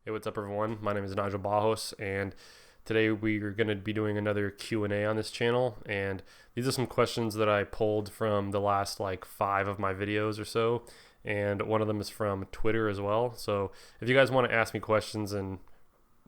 Hey, what's up everyone? My name is Nigel Bajos, and today we are going to be doing another Q&A on this channel, and these are some questions that I pulled from the last like 5 of my videos or so, and one of them is from Twitter as well. So if you guys want to ask me questions and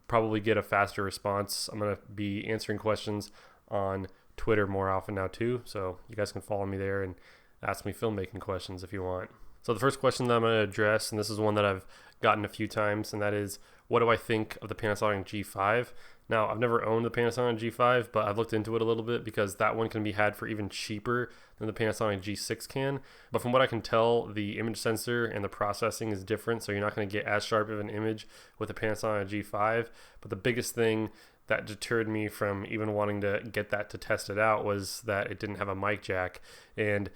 probably get a faster response, I'm going to be answering questions on Twitter more often now too, so you guys can follow me there and ask me filmmaking questions if you want. So the first question that I'm going to address, and this is one that I've gotten a few times, and that is, what do I think of the Panasonic G5? Now, I've never owned the Panasonic G5, but I've looked into it a little bit because that one can be had for even cheaper than the Panasonic G6 can. But from what I can tell, the image sensor and the processing is different, so you're not going to get as sharp of an image with the Panasonic G5. But the biggest thing that deterred me from even wanting to get that to test it out was that it didn't have a mic jack. And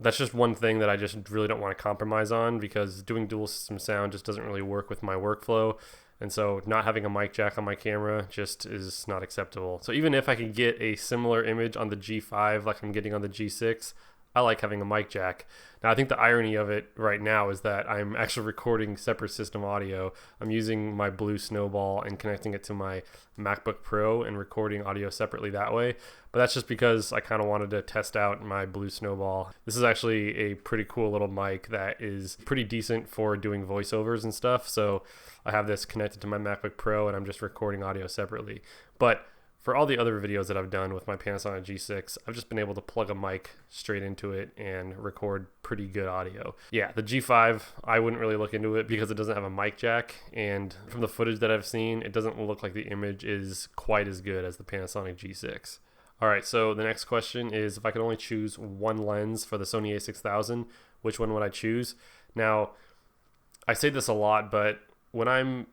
that's just one thing that I just really don't want to compromise on, because doing dual system sound just doesn't really work with my workflow. And so not having a mic jack on my camera just is not acceptable. So even if I can get a similar image on the G5 like I'm getting on the G6, I like having a mic jack. Now, I think the irony of it right now is that I'm actually recording separate system audio. I'm using my Blue Snowball and connecting it to my MacBook Pro and recording audio separately that way. But that's just because I kind of wanted to test out my Blue Snowball. This is actually a pretty cool little mic that is pretty decent for doing voiceovers and stuff. So I have this connected to my MacBook Pro and I'm just recording audio separately. But for all the other videos that I've done with my Panasonic G6, I've just been able to plug a mic straight into it and record pretty good audio. Yeah, the G5, I wouldn't really look into it because it doesn't have a mic jack, and from the footage that I've seen, it doesn't look like the image is quite as good as the Panasonic G6. Alright, so the next question is, if I could only choose one lens for the Sony a6000, which one would I choose? Now, I say this a lot, but when I'm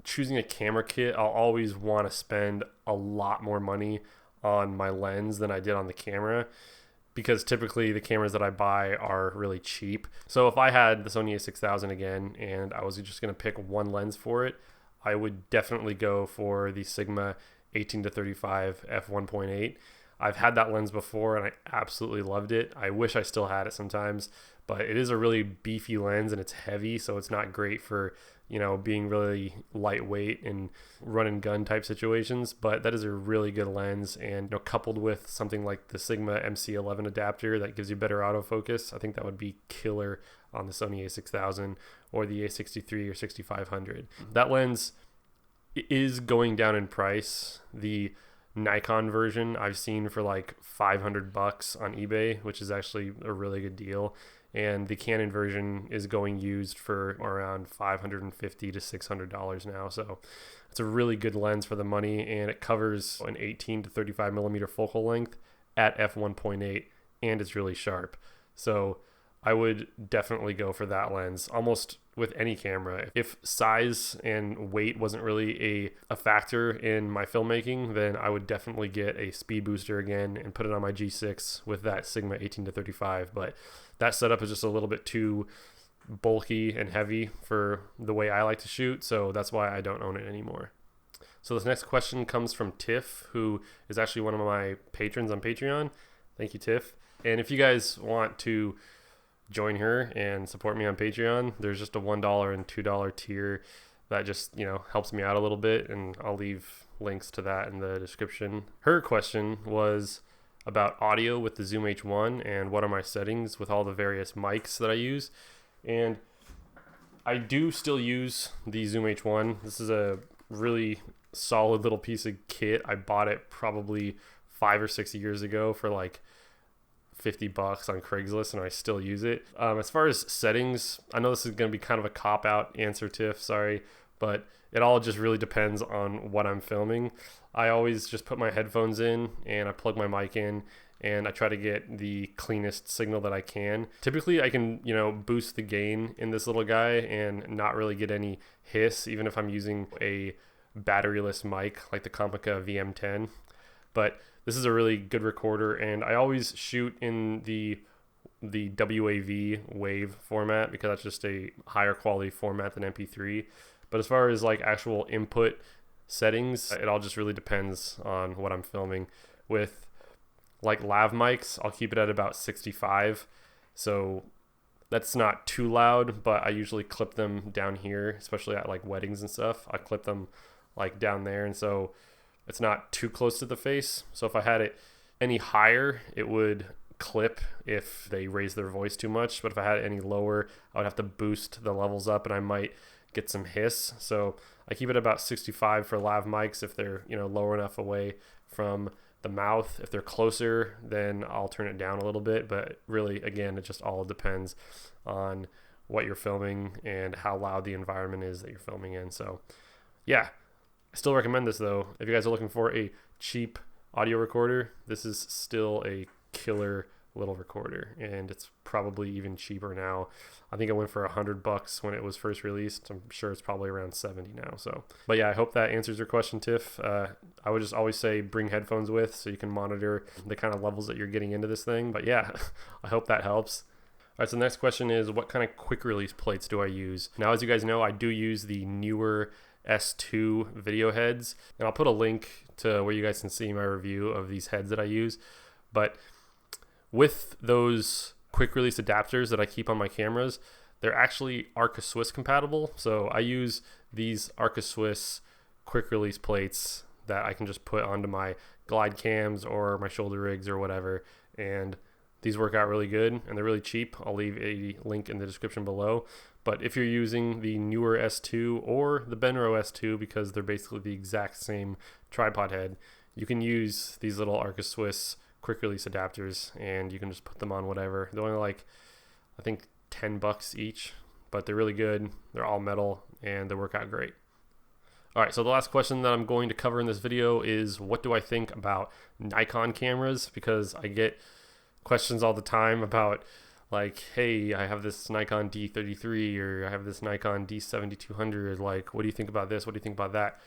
choosing a camera kit, I'll always want to spend a lot more money on my lens than I did on the camera, because typically the cameras that I buy are really cheap. So if I had the Sony a6000 again and I was just going to pick one lens for it, I would definitely go for the Sigma 18-35 f1.8. I've had that lens before and I absolutely loved it. I wish I still had it sometimes, but it is a really beefy lens and it's heavy, so it's not great for, you know, being really lightweight and run and gun type situations. But that is a really good lens, and, you know, coupled with something like the Sigma MC11 adapter that gives you better autofocus, I think that would be killer on the Sony a6000 or the a63 or 6500. That lens is going down in price. The Nikon version I've seen for like $500 on eBay, which is actually a really good deal. And the Canon version is going used for around $550 to $600 now. So it's a really good lens for the money, and it covers an 18 to 35 millimeter focal length at f1.8, and it's really sharp. So I would definitely go for that lens almost with any camera. If size and weight wasn't really a factor in my filmmaking, then I would definitely get a speed booster again and put it on my G6 with that Sigma 18-35. But that setup is just a little bit too bulky and heavy for the way I like to shoot, so that's why I don't own it anymore. So this next question comes from Tiff, who is actually one of my patrons on Patreon. Thank you, Tiff. And if you guys want to join her and support me on Patreon, there's just a $1 and $2 tier that just, you know, helps me out a little bit, and I'll leave links to that in the description. Her question was about audio with the Zoom H1 and what are my settings with all the various mics that I use. And I do still use the Zoom H1. This is a really solid little piece of kit. I bought it probably 5 or 6 years ago for like $50 on Craigslist, and I still use it. As far as settings, I know this is going to be kind of a cop-out answer, Tiff, sorry, but it all just really depends on what I'm filming. I always just put my headphones in and I plug my mic in, and I try to get the cleanest signal that I can. Typically I can, you know, boost the gain in this little guy and not really get any hiss, even if I'm using a batteryless mic like the Compica VM10. But this is a really good recorder, and I always shoot in the WAV wave format because that's just a higher quality format than MP3. But as far as like actual input settings, it all just really depends on what I'm filming. With like lav mics, I'll keep it at about 65. So That's not too loud, but I usually clip them down here, especially at like weddings and stuff. I clip them like down there, and so it's not too close to the face. So if I had it any higher, it would clip if they raise their voice too much. But if I had it any lower, I would have to boost the levels up, and I might get some hiss. So I keep it about 65 for lav mics if they're, you know, lower enough away from the mouth. If they're closer, then I'll turn it down a little bit. But really, again, it just all depends on what you're filming and how loud the environment is that you're filming in. So yeah, I still recommend this though. If you guys are looking for a cheap audio recorder, this is still a killer little recorder, and it's probably even cheaper now. I think it went for $100 when it was first released. I'm sure it's probably around 70 now. So, but yeah, I hope that answers your question, Tiff. I would just always say bring headphones with so you can monitor the kind of levels that you're getting into this thing. But yeah, I hope that helps. All right, so the next question is, what kind of quick release plates do I use? Now, as you guys know, I do use the Neewer S2 video heads, and I'll put a link to where you guys can see my review of these heads that I use. But with those quick release adapters that I keep on my cameras, they're actually Arca Swiss compatible. So I use these Arca Swiss quick release plates that I can just put onto my glide cams or my shoulder rigs or whatever. And these work out really good, and they're really cheap. I'll leave a link in the description below. But if you're using the Neewer S2 or the Benro S2, because they're basically the exact same tripod head, you can use these little Arca Swiss quick release adapters, and you can just put them on whatever. They're only like, I think, $10 each, but they're really good. They're all metal, and they work out great. All right, so the last question that I'm going to cover in this video is, what do I think about Nikon cameras? Because I get questions all the time about, like, hey, I have this Nikon D33 or I have this Nikon D7200. Like, what do you think about this? What do you think about that?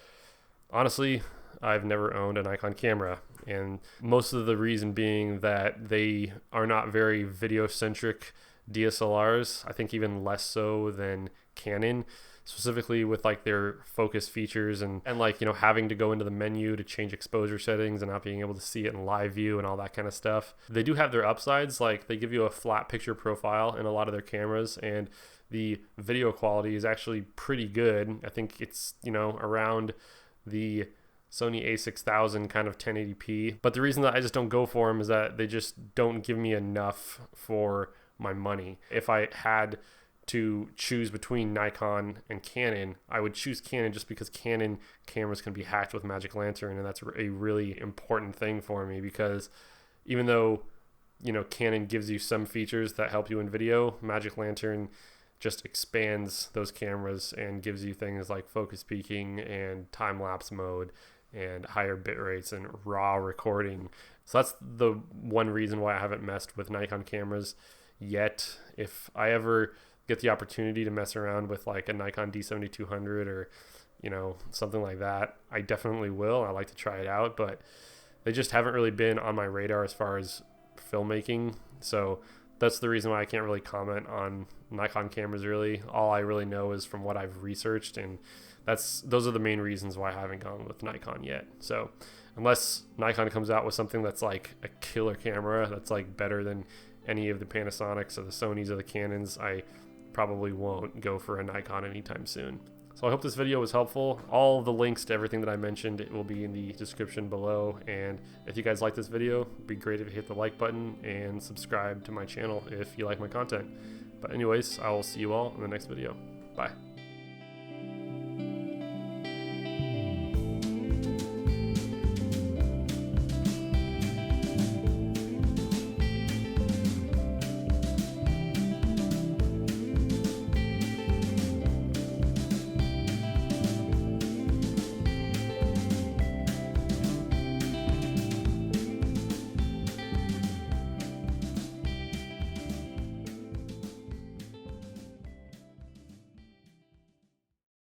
Honestly, I've never owned a Nikon camera, and most of the reason being that they are not very video-centric DSLRs. I think even less so than Canon, specifically with like their focus features and like, you know, having to go into the menu to change exposure settings and not being able to see it in live view and all that kind of stuff. They do have their upsides, like they give you a flat picture profile in a lot of their cameras, and the video quality is actually pretty good. I think it's, you know, around the Sony a6000 kind of 1080p. But the reason that I just don't go for them is that they just don't give me enough for my money. If I had to choose between Nikon and Canon, I would choose Canon just because Canon cameras can be hacked with Magic Lantern, and that's a really important thing for me, because even though, you know, Canon gives you some features that help you in video, Magic Lantern just expands those cameras and gives you things like focus peaking and time-lapse mode and higher bit rates and raw recording. So that's the one reason why I haven't messed with Nikon cameras yet. If I ever get the opportunity to mess around with like a Nikon D7200 or, you know, something like that, I definitely will. I like to try it out, but they just haven't really been on my radar as far as filmmaking. So that's the reason why I can't really comment on Nikon cameras really. All I really know is from what I've researched, and those are the main reasons why I haven't gone with Nikon yet. So unless Nikon comes out with something that's like a killer camera that's like better than any of the Panasonics or the Sonys or the Canons, I probably won't go for a Nikon anytime soon. So I hope this video was helpful. All the links to everything that I mentioned, it will be in the description below. And if you guys like this video, it'd be great if you hit the like button and subscribe to my channel if you like my content. But anyways, I will see you all in the next video. Bye.